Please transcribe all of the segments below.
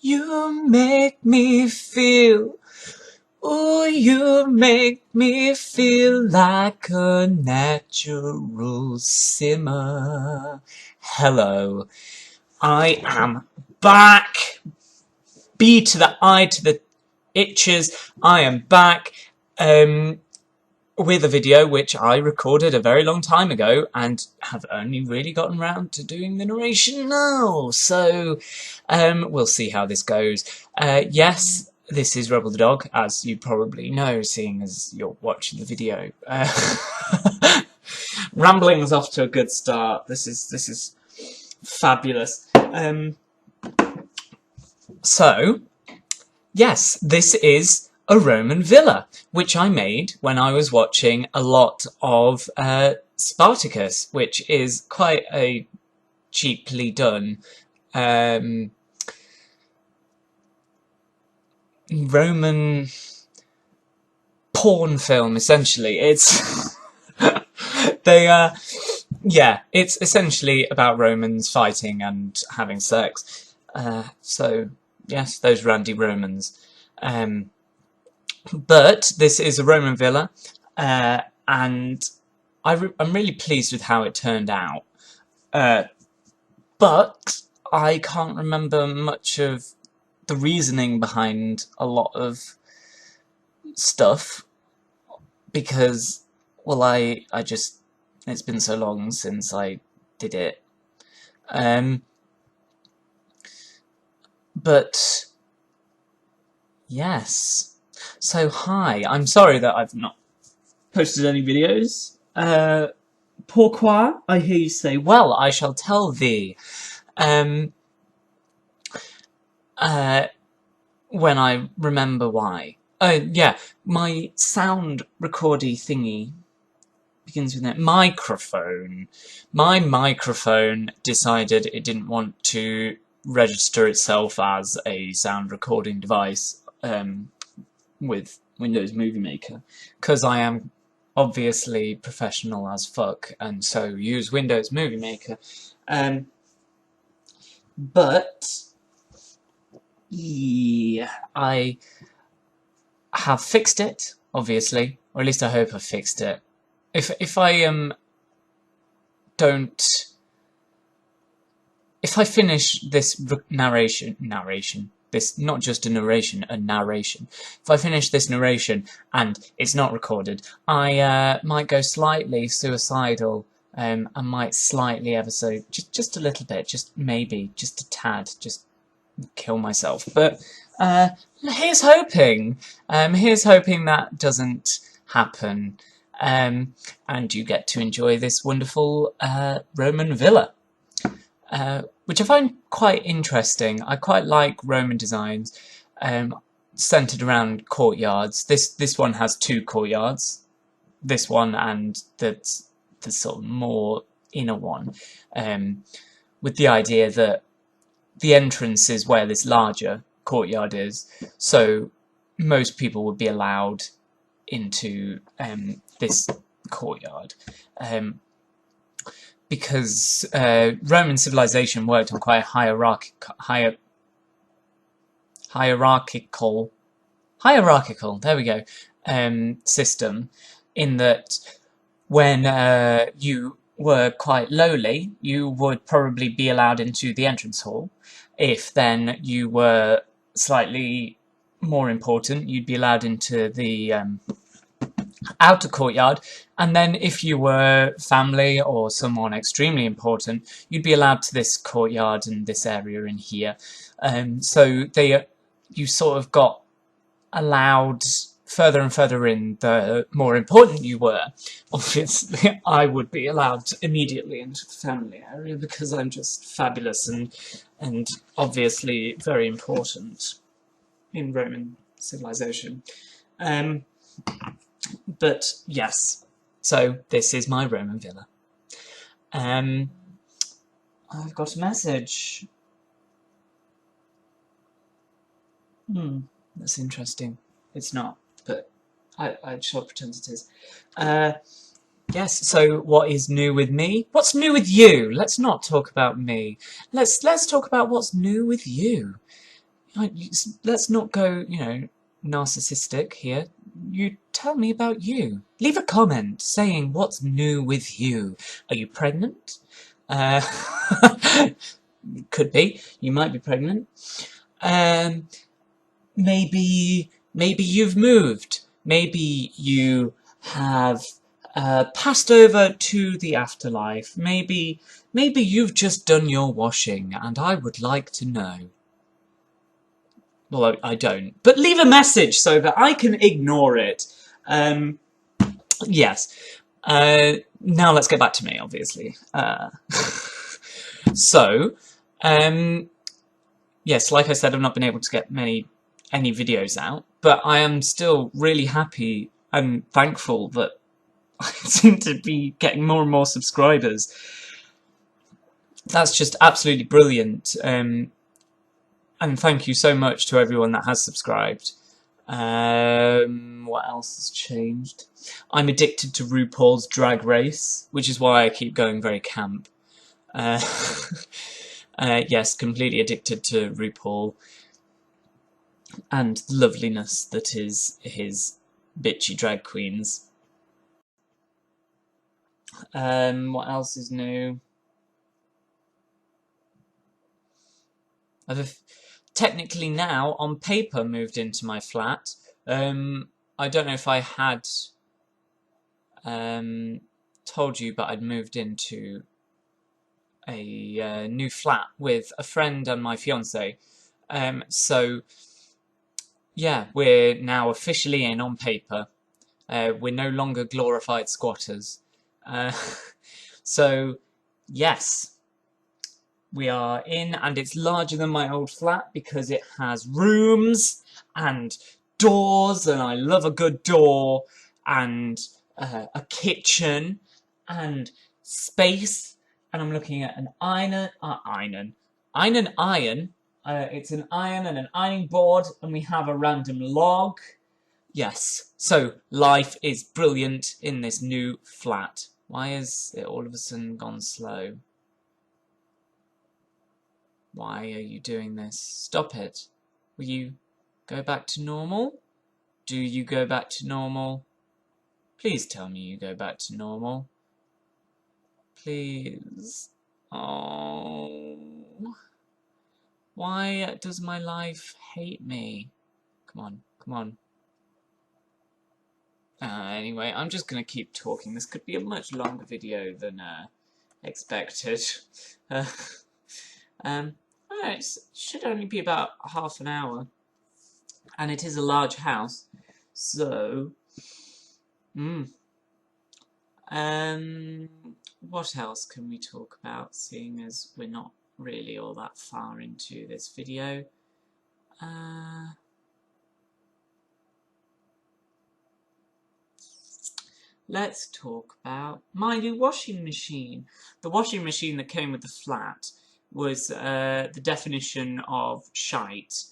You make me feel, ooh, you make me feel like a natural simmer. Hello, I am back. B to the I to the itches. I am back with a video which I recorded a very long time ago and have only really gotten around to doing the narration now. So we'll see how this goes. Yes, this is Rebel the Dog, as you probably know, seeing as you're watching the video. Rambling's off to a good start. This is fabulous. So, yes, this is a Roman villa, which I made when I was watching a lot of Spartacus, which is quite a cheaply done Roman porn film, essentially. It's yeah, it's essentially about Romans fighting and having sex. So yes, those randy Romans. But this is a Roman villa, and I'm really pleased with how it turned out. But I can't remember much of the reasoning behind a lot of stuff because, well, I just, it's been so long since I did it. But yes. So hi, I'm sorry that I've not posted any videos. Pourquoi? I hear you say. Well, I shall tell thee. When I remember why. Yeah, my sound recordy thingy begins with that microphone. My microphone decided it didn't want to register itself as a sound recording device with Windows Movie Maker, because I am obviously professional as fuck and so use Windows Movie Maker. But yeah, I have fixed it, obviously, or at least I hope I've fixed it. If I finish this narration, this, not just a narration, a narration. If I finish this narration and it's not recorded, I might go slightly suicidal. I might slightly ever so, just a little bit, just maybe, just a tad, just kill myself. But here's hoping. Here's hoping that doesn't happen. And you get to enjoy this wonderful Roman villa. Which I find quite interesting. I quite like Roman designs centered around courtyards. This one has two courtyards. This one and the sort of more inner one, with the idea that the entrance is where this larger courtyard is. So most people would be allowed into this courtyard. Because Roman civilization worked on quite a hierarchical, there we go, system, in that when you were quite lowly, you would probably be allowed into the entrance hall. If then you were slightly more important, you'd be allowed into the outer courtyard, and then if you were family or someone extremely important, you'd be allowed to this courtyard and this area in here. So you sort of got allowed further and further in the more important you were. Obviously, I would be allowed immediately into the family area because I'm just fabulous and obviously very important in Roman civilization. But yes, so this is my Roman villa. I've got a message. That's interesting. It's not, but I shall pretend it is. Yes, so what is new with me? What's new with you? Let's not talk about me. Let's talk about what's new with you. let's not go, narcissistic here. You tell me about you. Leave a comment saying what's new with you. Are you pregnant? Uh, could be. You might be pregnant. Maybe you've moved. Maybe you have passed over to the afterlife. Maybe you've just done your washing, and I would like to know. Well, I don't. But leave a message so that I can ignore it. Yes. Now let's get back to me, obviously. So, yes, like I said, I've not been able to get any videos out, but I am still really happy and thankful that I seem to be getting more and more subscribers. That's just absolutely brilliant. And thank you so much to everyone that has subscribed. What else has changed? I'm addicted to RuPaul's Drag Race, which is why I keep going very camp. Yes, completely addicted to RuPaul and the loveliness that is his bitchy drag queens. What else is new? I've technically now, on paper, moved into my flat. I don't know if I had told you, but I'd moved into a new flat with a friend and my fiance. So, yeah, we're now officially in on paper. We're no longer glorified squatters. So, yes. We are in, and it's larger than my old flat because it has rooms and doors, and I love a good door, and a kitchen, and space, and I'm looking at an iron. It's an iron and an ironing board, and we have a random log. Yes, so life is brilliant in this new flat. Why has it all of a sudden gone slow? Why are you doing this? Stop it. Will you go back to normal? Do you go back to normal? Please tell me you go back to normal. Please. Oh. Why does my life hate me? Come on, come on. Anyway, I'm just going to keep talking. This could be a much longer video than expected. It should only be about half an hour, and it is a large house, so what else can we talk about, seeing as we're not really all that far into this video? Let's talk about my new washing machine. The washing machine that came with the flat was the definition of shite.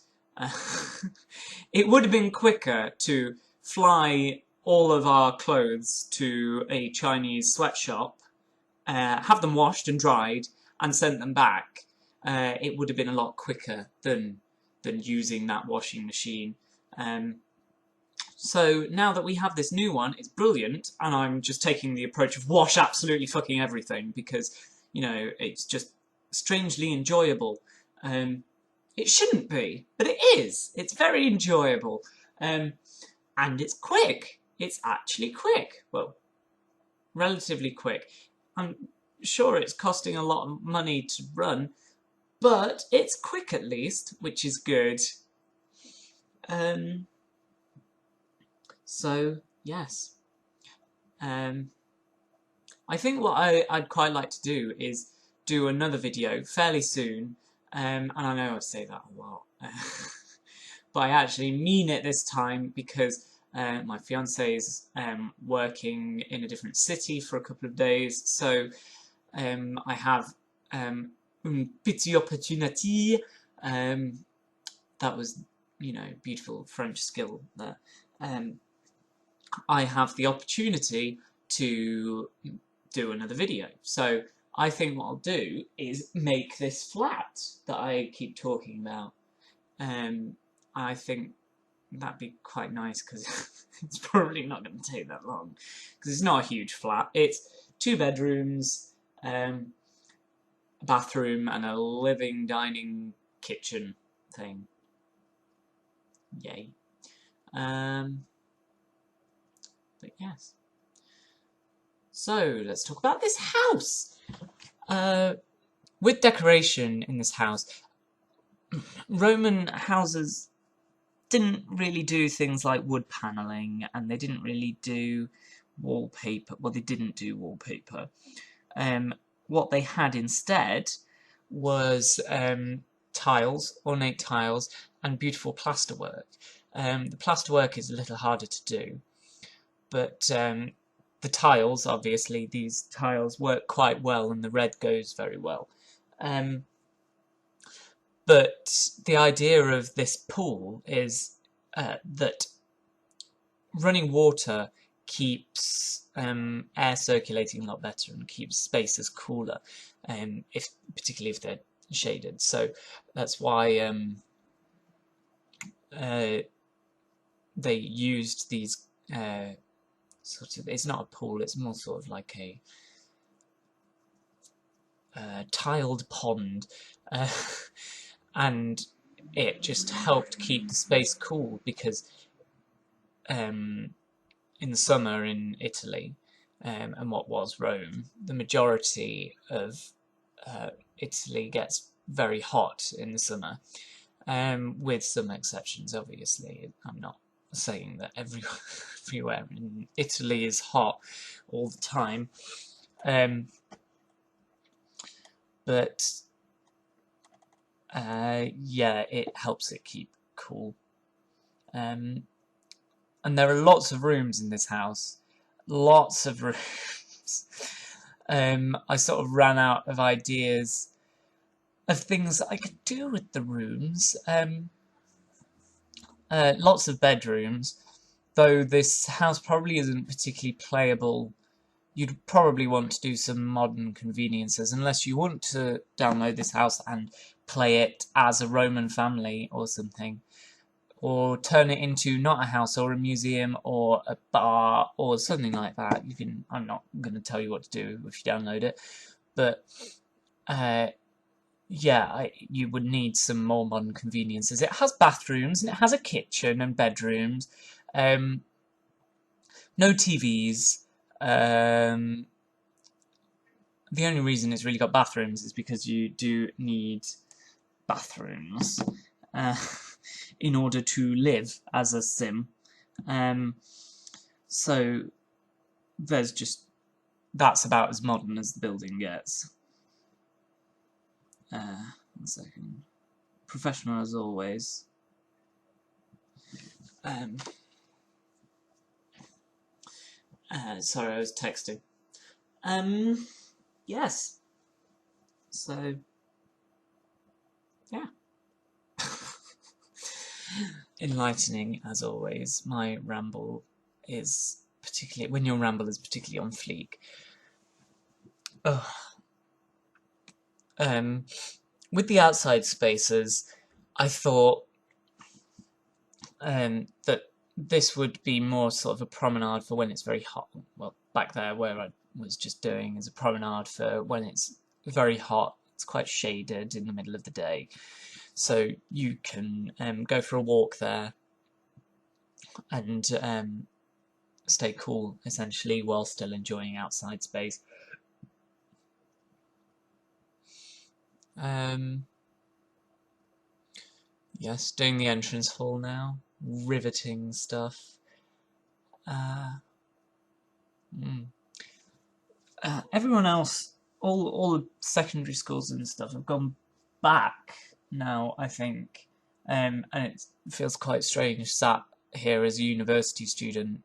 It would have been quicker to fly all of our clothes to a Chinese sweatshop, have them washed and dried, and sent them back. It would have been a lot quicker than using that washing machine. So now that we have this new one, it's brilliant, and I'm just taking the approach of wash absolutely fucking everything because, it's just strangely enjoyable. It shouldn't be, but it is. It's very enjoyable. And it's quick. It's actually quick. Well, relatively quick. I'm sure it's costing a lot of money to run, but it's quick at least, which is good. So, yes. I think what I'd quite like to do is do another video fairly soon, and I know I say that a lot, but I actually mean it this time because my fiance is working in a different city for a couple of days, so I have une petite opportunity. That was, beautiful French skill there. I have the opportunity to do another video. So I think what I'll do is make this flat that I keep talking about. I think that'd be quite nice because it's probably not going to take that long because it's not a huge flat. It's 2 bedrooms, a bathroom, and a living, dining, kitchen thing. Yay. But yes. So let's talk about this house. With decoration in this house, Roman houses didn't really do things like wood panelling, and they didn't really do wallpaper. Well, they didn't do wallpaper. What they had instead was tiles, ornate tiles, and beautiful plasterwork. The plasterwork is a little harder to do, but the tiles, obviously, these tiles work quite well, and the red goes very well. But the idea of this pool is that running water keeps air circulating a lot better and keeps spaces cooler, particularly if they're shaded. So that's why they used these sort of. It's not a pool; it's more sort of like a tiled pond. And it just helped keep the space cool because in the summer in Italy and what was Rome, the majority of Italy gets very hot in the summer, with some exceptions, obviously. I'm not saying that everywhere in Italy is hot all the time, but yeah, it helps it keep cool. And there are lots of rooms in this house. Lots of rooms. I sort of ran out of ideas of things I could do with the rooms. Lots of bedrooms, though this house probably isn't particularly playable. You'd probably want to do some modern conveniences, unless you want to download this house and play it as a Roman family or something. Or turn it into not a house or a museum or a bar or something like that. You can. I'm not going to tell you what to do if you download it, but yeah, you would need some more modern conveniences. It has bathrooms and it has a kitchen and bedrooms. No TVs. The only reason it's really got bathrooms is because you do need bathrooms in order to live as a sim. So there's just, that's about as modern as the building gets. 1 second. Professional as always. Sorry, I was texting. Yes. So, yeah. Enlightening as always. My ramble is particularly, when your ramble is particularly on fleek. With the outside spaces, I thought that this would be more sort of a promenade for when it's very hot. Well, back there where I was just doing is a promenade for when it's very hot. It's quite shaded in the middle of the day, so you can go for a walk there and stay cool, essentially, while still enjoying outside space. Yes, doing the entrance hall now. Riveting stuff. Everyone else, all the secondary schools and stuff have gone back now, I think. And it feels quite strange sat here as a university student,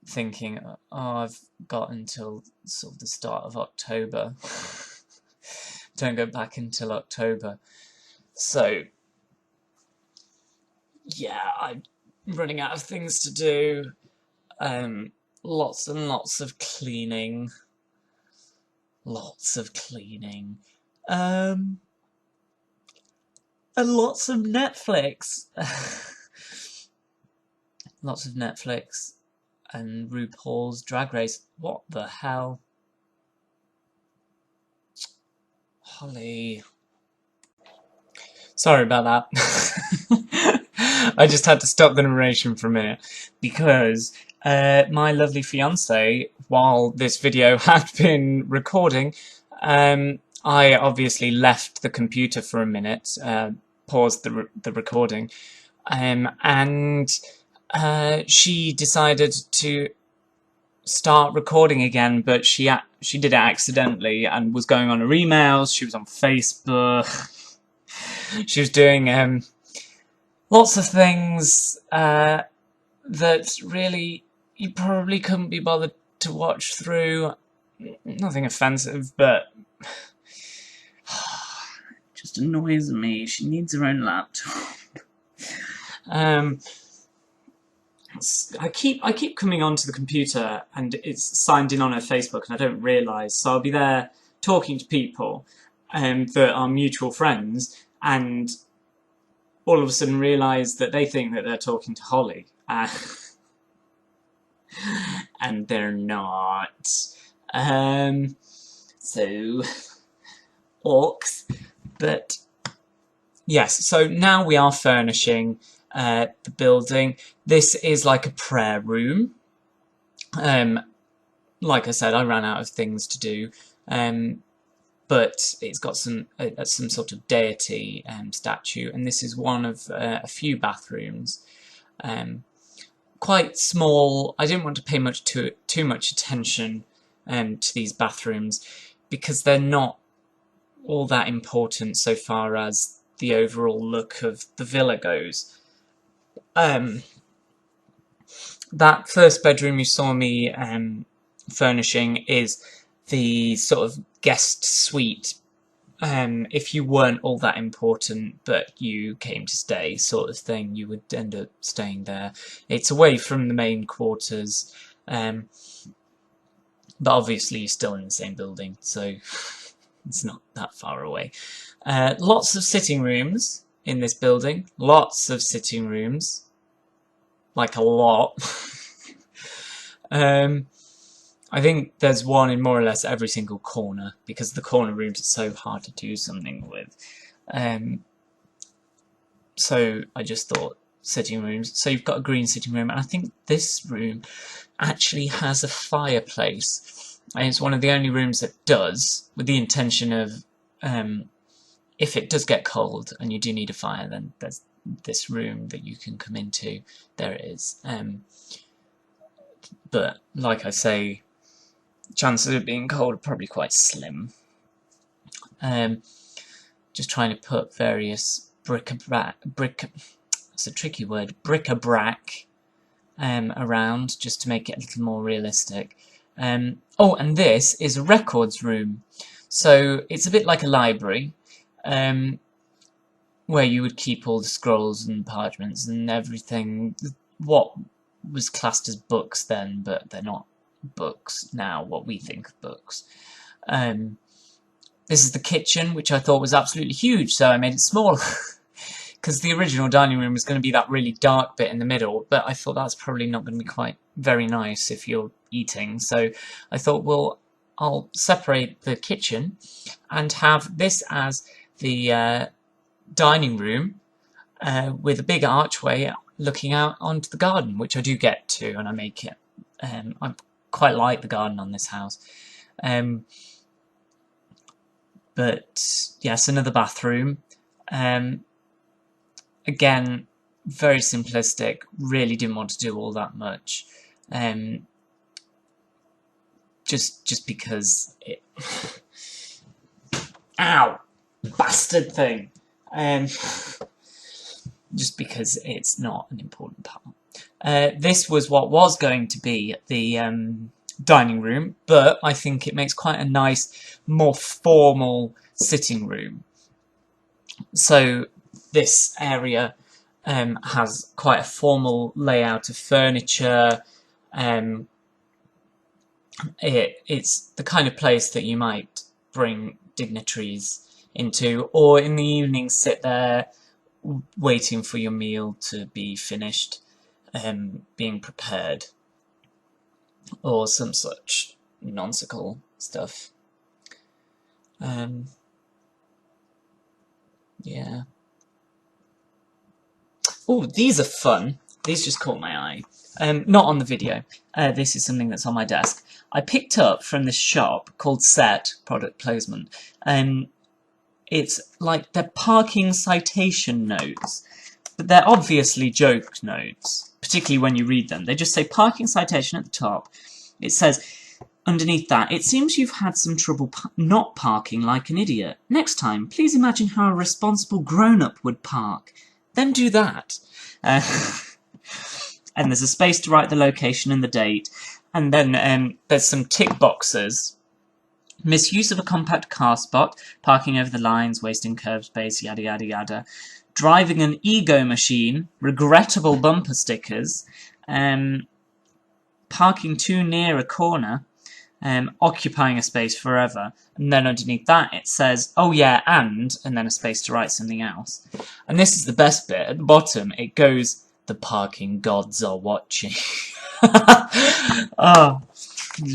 thinking, oh, I've got until sort of the start of October. Don't go back until October. So, yeah, I'm running out of things to do. Lots and lots of cleaning. Lots of cleaning. And lots of Netflix. Lots of Netflix and RuPaul's Drag Race. What the hell? Holly. Sorry about that. I just had to stop the narration for a minute because my lovely fiance, while this video had been recording, I obviously left the computer for a minute, paused the recording, and she decided to start recording again, but she did it accidentally and was going on her emails. She was on Facebook. She was doing lots of things that really you probably couldn't be bothered to watch through. Nothing offensive, but just annoys me. She needs her own laptop. I keep coming onto the computer and it's signed in on her Facebook and I don't realise. So I'll be there talking to people that are mutual friends, and all of a sudden realise that they think that they're talking to Holly. And they're not. So, orcs. But, yes, so now we are furnishing the building. This is like a prayer room. Like I said, I ran out of things to do. But it's got some sort of deity statue, and this is one of a few bathrooms. Quite small. I didn't want to pay too much attention to these bathrooms because they're not all that important so far as the overall look of the villa goes. That first bedroom you saw me furnishing is the sort of guest suite, if you weren't all that important but you came to stay sort of thing, you would end up staying there. It's away from the main quarters, but obviously you're still in the same building, so it's not that far away. Lots of sitting rooms in this building, lots of sitting rooms, like a lot. I think there's one in more or less every single corner because the corner rooms are so hard to do something with. So I just thought sitting rooms. So you've got a green sitting room, and I think this room actually has a fireplace. And it's one of the only rooms that does, with the intention of if it does get cold and you do need a fire, then there's this room that you can come into. There it is. But like I say, chances of it being cold are probably quite slim. Just trying to put various it's a tricky word, bric-a-brac around, just to make it a little more realistic. Oh, and this is a records room. So it's a bit like a library, where you would keep all the scrolls and parchments and everything, what was classed as books then, but they're not books now, what we think of books. This is the kitchen, which I thought was absolutely huge, so I made it smaller. Because the original dining room was going to be that really dark bit in the middle, but I thought that's probably not going to be quite very nice if you're eating, so I thought, well, I'll separate the kitchen and have this as the dining room with a big archway looking out onto the garden, which I do get to, and I make it. I quite like the garden on this house. But yes, another bathroom. Again, very simplistic. Really didn't want to do all that much. Just because it. Ow! Bastard thing! Just because it's not an important part. This was what was going to be the dining room, but I think it makes quite a nice, more formal sitting room. So this area has quite a formal layout of furniture. It's the kind of place that you might bring dignitaries into, or in the evening sit there waiting for your meal to be finished, being prepared, or some such nonsensical stuff. Yeah. Oh, these are fun. These just caught my eye. Not on the video. This is something that's on my desk. I picked up from this shop called Set, product placement. It's like they're parking citation notes, but they're obviously joke notes, particularly when you read them. They just say parking citation at the top. It says, underneath that, it seems you've had some trouble not parking like an idiot. Next time, please imagine how a responsible grown-up would park. Then do that. And there's a space to write the location and the date. And then there's some tick boxes. Misuse of a compact car spot, parking over the lines, wasting curb space, yada yada yada. Driving an ego machine, regrettable bumper stickers, parking too near a corner, occupying a space forever. And then underneath that it says, oh yeah, and then a space to write something else. And this is the best bit. At the bottom it goes, the parking gods are watching. Oh,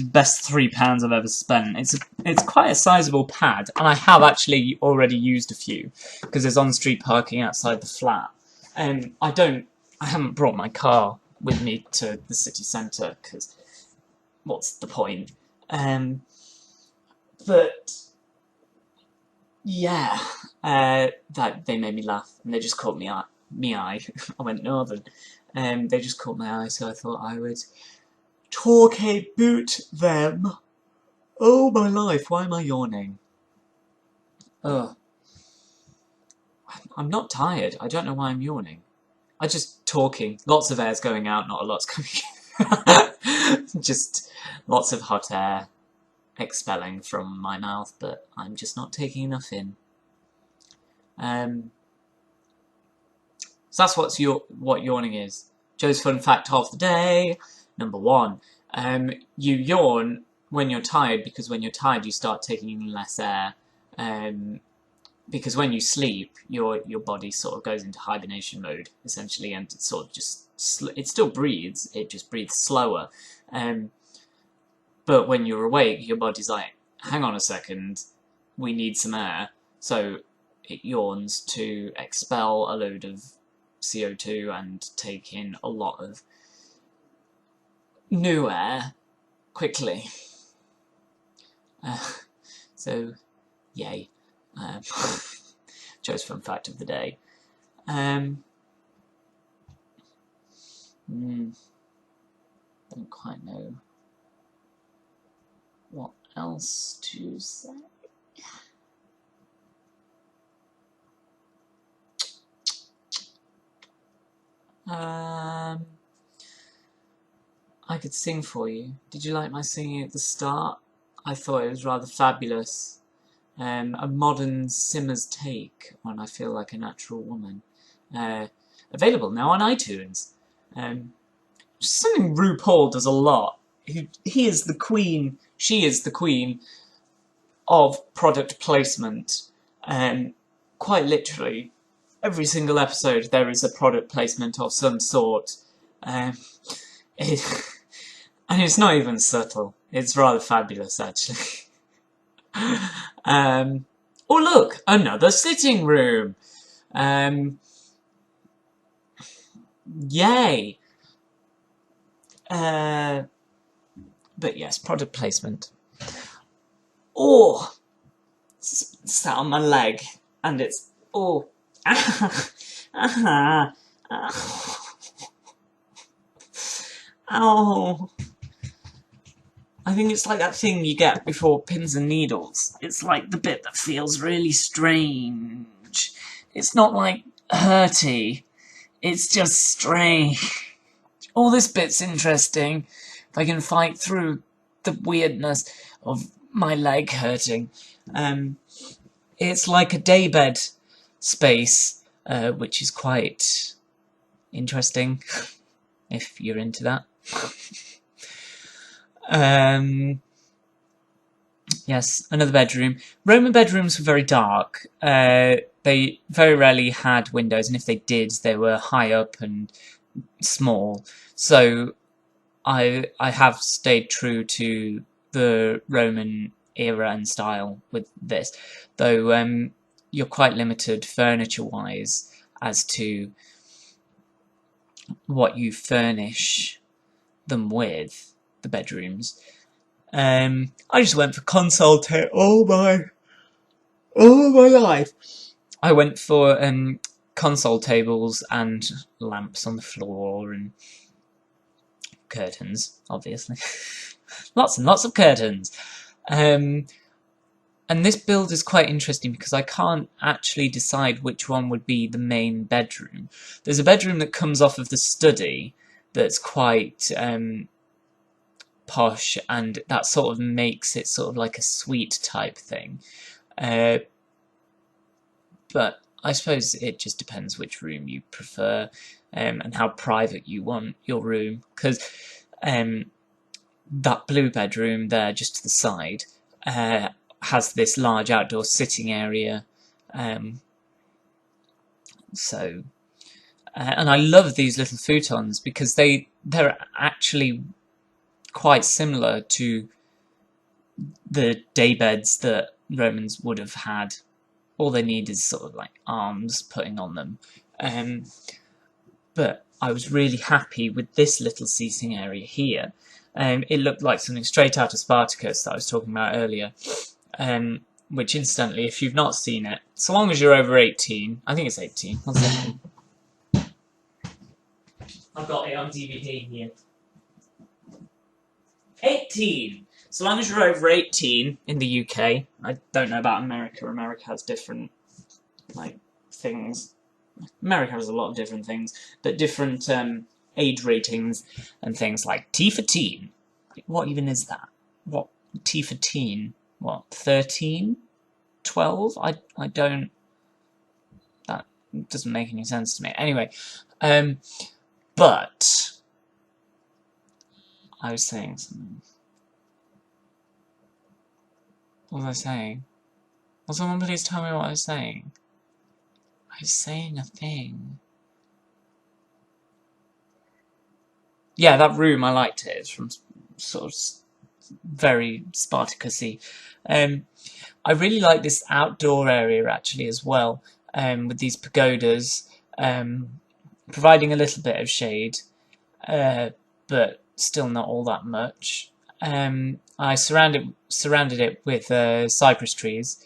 best £3 I've ever spent. It's quite a sizable pad, and I have actually already used a few because there's on-street parking outside the flat. I haven't brought my car with me to the city centre because what's the point? But yeah, that they made me laugh, and they just caught me eye. I went northern. They just caught my eye, so I thought I would talk about them. Oh my life, why am I yawning? Ugh. I'm not tired. I don't know why I'm yawning. I'm just talking. Lots of air's going out, not a lot's coming in. Just lots of hot air expelling from my mouth, but I'm just not taking enough in. So that's what yawning is. Joe's fun fact of the day. Number 1. You yawn when you're tired because when you're tired you start taking in less air. Because when you sleep, your body sort of goes into hibernation mode essentially, and it sort of just it still breathes. It just breathes slower. But when you're awake, your body's like, hang on a second, we need some air. So it yawns to expel a load of CO2 and take in a lot of new air quickly. So, yay. Joe's fun fact of the day. Don't quite know what else to say. I could sing for you. Did you like my singing at the start? I thought it was rather fabulous. A modern Simmer's take on I Feel Like a Natural Woman. Available now on iTunes. Something RuPaul does a lot. He is the queen, she is the queen of product placement. Quite literally, every single episode there is a product placement of some sort. And it's not even subtle. It's rather fabulous, actually. Oh look, another sitting room. Yay. But yes, product placement. Oh, sat on my leg, and it's oh, ow. I think it's like that thing you get before pins and needles. It's like the bit that feels really strange. It's not like hurty. It's just strange. Oh, this bit's interesting. If I can fight through the weirdness of my leg hurting. It's like a daybed space, which is quite interesting, if you're into that. Yes, another bedroom. Roman bedrooms were very dark. They very rarely had windows, and if they did, they were high up and small. So I have stayed true to the Roman era and style with this, though you're quite limited furniture-wise as to what you furnish them with, the bedrooms. I just went for console all my life. I went for console tables and lamps on the floor and curtains, obviously. Lots and lots of curtains. And this build is quite interesting because I can't actually decide which one would be the main bedroom. There's a bedroom that comes off of the study that's quite posh, and that sort of makes it sort of like a suite type thing. But I suppose it just depends which room you prefer and how private you want your room, because that blue bedroom there just to the side has this large outdoor sitting area. And I love these little futons because they're actually quite similar to the daybeds that Romans would have had. All they need is sort of like arms putting on them. But I was really happy with this little seating area here. It looked like something straight out of Spartacus that I was talking about earlier. Which, incidentally, if you've not seen it, so long as you're over 18, I think it's 18, one second. I've got it on DVD here. 18! So long as you're over 18 in the UK, I don't know about America. America has different, like, things. America has a lot of different things, but different age ratings and things like T for teen. What even is that? What T for teen? What, 13? 12? I don't... That doesn't make any sense to me. Anyway, but I was saying something. What was I saying? Will someone please tell me what I was saying? I was saying a thing. Yeah, that room, I liked it. It's from sort of very Spartacus-y. I really like this outdoor area actually as well, with these pagodas, providing a little bit of shade, but still not all that much. I surrounded it with cypress trees,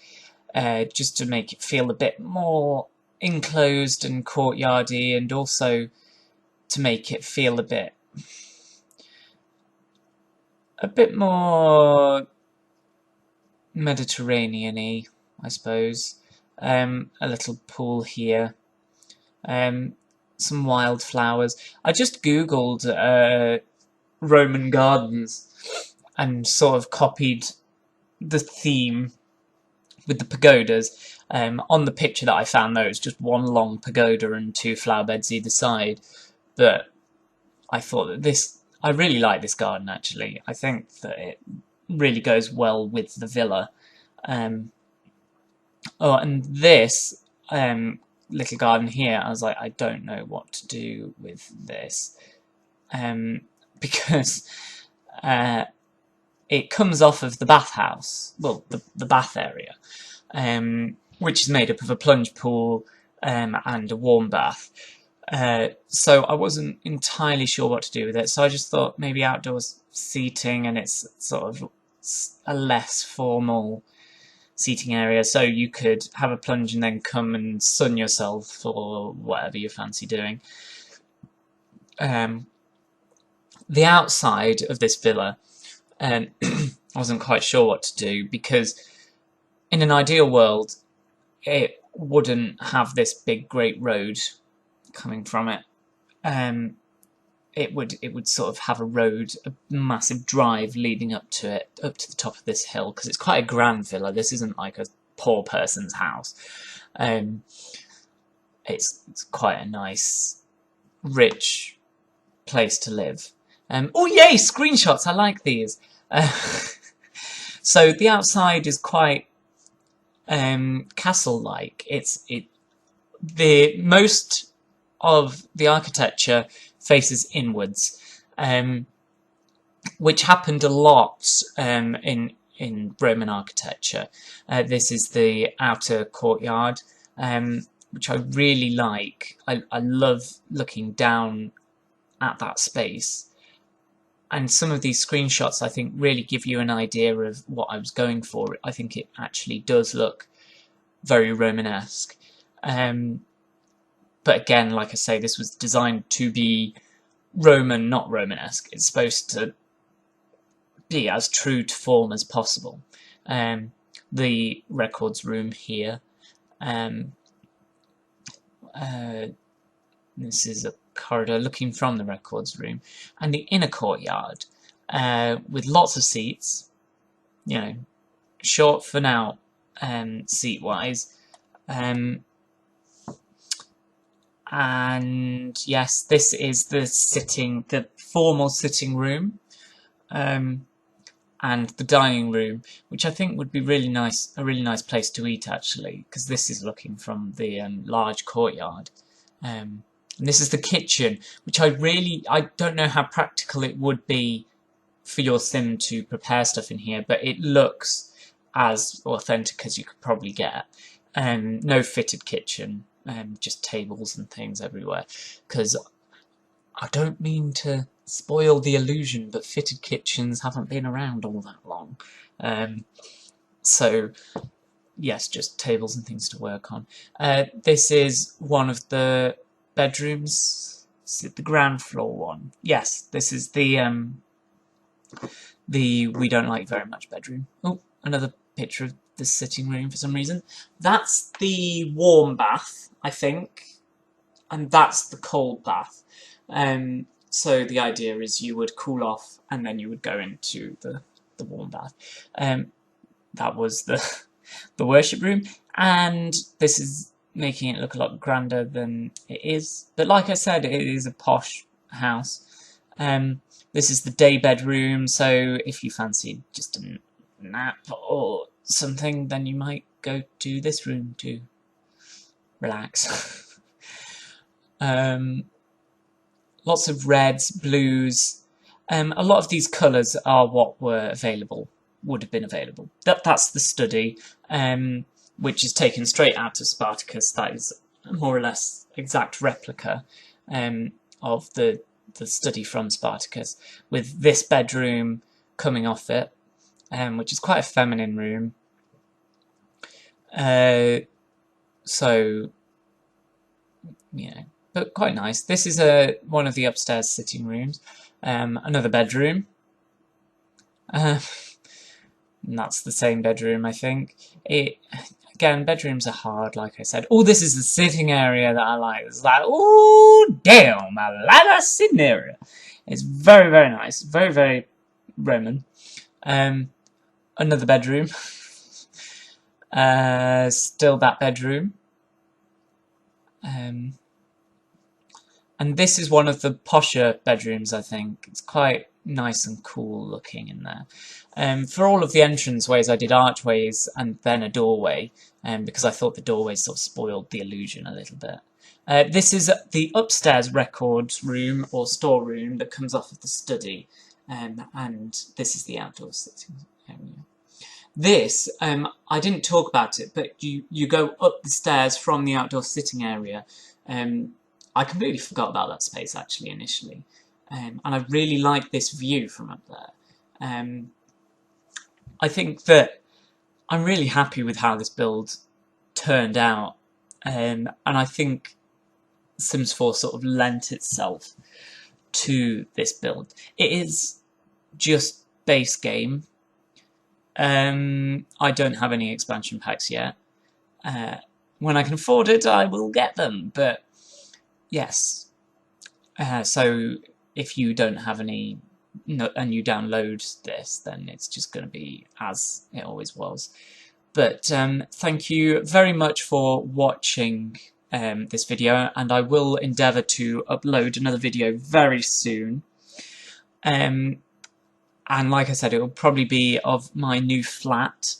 just to make it feel a bit more enclosed and courtyardy, and also to make it feel a bit more Mediterranean-y, I suppose. A little pool here. Some wildflowers. I just googled Roman gardens and sort of copied the theme with the pagodas. On the picture that I found, though, it's just one long pagoda and two flower beds either side. But I thought that I really like this garden, actually. I think that it really goes well with the villa. Oh, and this little garden here, I was like, I don't know what to do with this. Because it comes off of the bathhouse, well, the bath area, which is made up of a plunge pool and a warm bath. So I wasn't entirely sure what to do with it, so I just thought maybe outdoor seating, and it's sort of a less formal seating area, so you could have a plunge and then come and sun yourself or whatever you fancy doing. The outside of this villa, I wasn't quite sure what to do, because in an ideal world it wouldn't have this big great road coming from it. It would sort of have a road, a massive drive leading up to it, up to the top of this hill, because it's quite a grand villa. This isn't like a poor person's house. It's quite a nice, rich place to live. Oh yay, screenshots! I like these. So the outside is quite castle-like. The most of the architecture faces inwards, which happened a lot in Roman architecture. This is the outer courtyard, which I really like. I love looking down at that space. And some of these screenshots, I think, really give you an idea of what I was going for. I think it actually does look very Romanesque. But again, like I say, this was designed to be Roman, not Romanesque. It's supposed to be as true to form as possible. The records room here. This is a corridor looking from the records room, and the inner courtyard with lots of seats, you know, short for now seat wise, and yes, this is the formal sitting room, and the dining room, which I think would be a really nice place to eat actually, because this is looking from the large courtyard. And this is the kitchen, which I don't know how practical it would be for your sim to prepare stuff in here, but it looks as authentic as you could probably get. No fitted kitchen, just tables and things everywhere, because I don't mean to spoil the illusion, but fitted kitchens haven't been around all that long. So yes, just tables and things to work on. This is one of the bedrooms. Is it the ground floor one? Yes, this is the we don't like very much bedroom. Oh, another picture of the sitting room for some reason. That's the warm bath, I think, and that's the cold bath. So the idea is you would cool off and then you would go into the warm bath. That was the worship room, and this is making it look a lot grander than it is. But like I said, it is a posh house. This is the day bedroom, so if you fancy just a nap or something, then you might go to this room to relax. Lots of reds, blues. A lot of these colours are what would have been available. That's the study, which is taken straight out of Spartacus. That is a more or less exact replica of the study from Spartacus, with this bedroom coming off it, which is quite a feminine room. So, you know, but quite nice. This is one of the upstairs sitting rooms. Another bedroom. And that's the same bedroom, I think. Again, bedrooms are hard, like I said. Oh, this is the sitting area that I like. It's like, oh, damn, I like that sitting area. It's very, very nice. Very, very Roman. Another bedroom. Still that bedroom. And this is one of the posher bedrooms, I think. It's quite nice and cool looking in there. For all of the entranceways, I did archways and then a doorway, because I thought the doorways sort of spoiled the illusion a little bit. This is the upstairs records room or storeroom that comes off of the study, and this is the outdoor sitting area. This, I didn't talk about it, but you go up the stairs from the outdoor sitting area. I completely forgot about that space actually initially, and I really like this view from up there. I think that I'm really happy with how this build turned out, and I think Sims 4 sort of lent itself to this build. It is just base game. I don't have any expansion packs yet. When I can afford it, I will get them, but yes. So if you don't have any, and you download this, then it's just going to be as it always was. But thank you very much for watching this video, and I will endeavour to upload another video very soon. and like I said, it will probably be of my new flat.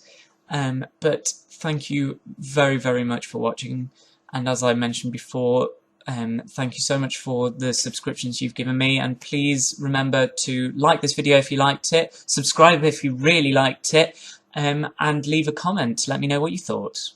But thank you very, very much for watching, and as I mentioned before, thank you so much for the subscriptions you've given me, and please remember to like this video if you liked it, subscribe if you really liked it, and leave a comment to let me know what you thought.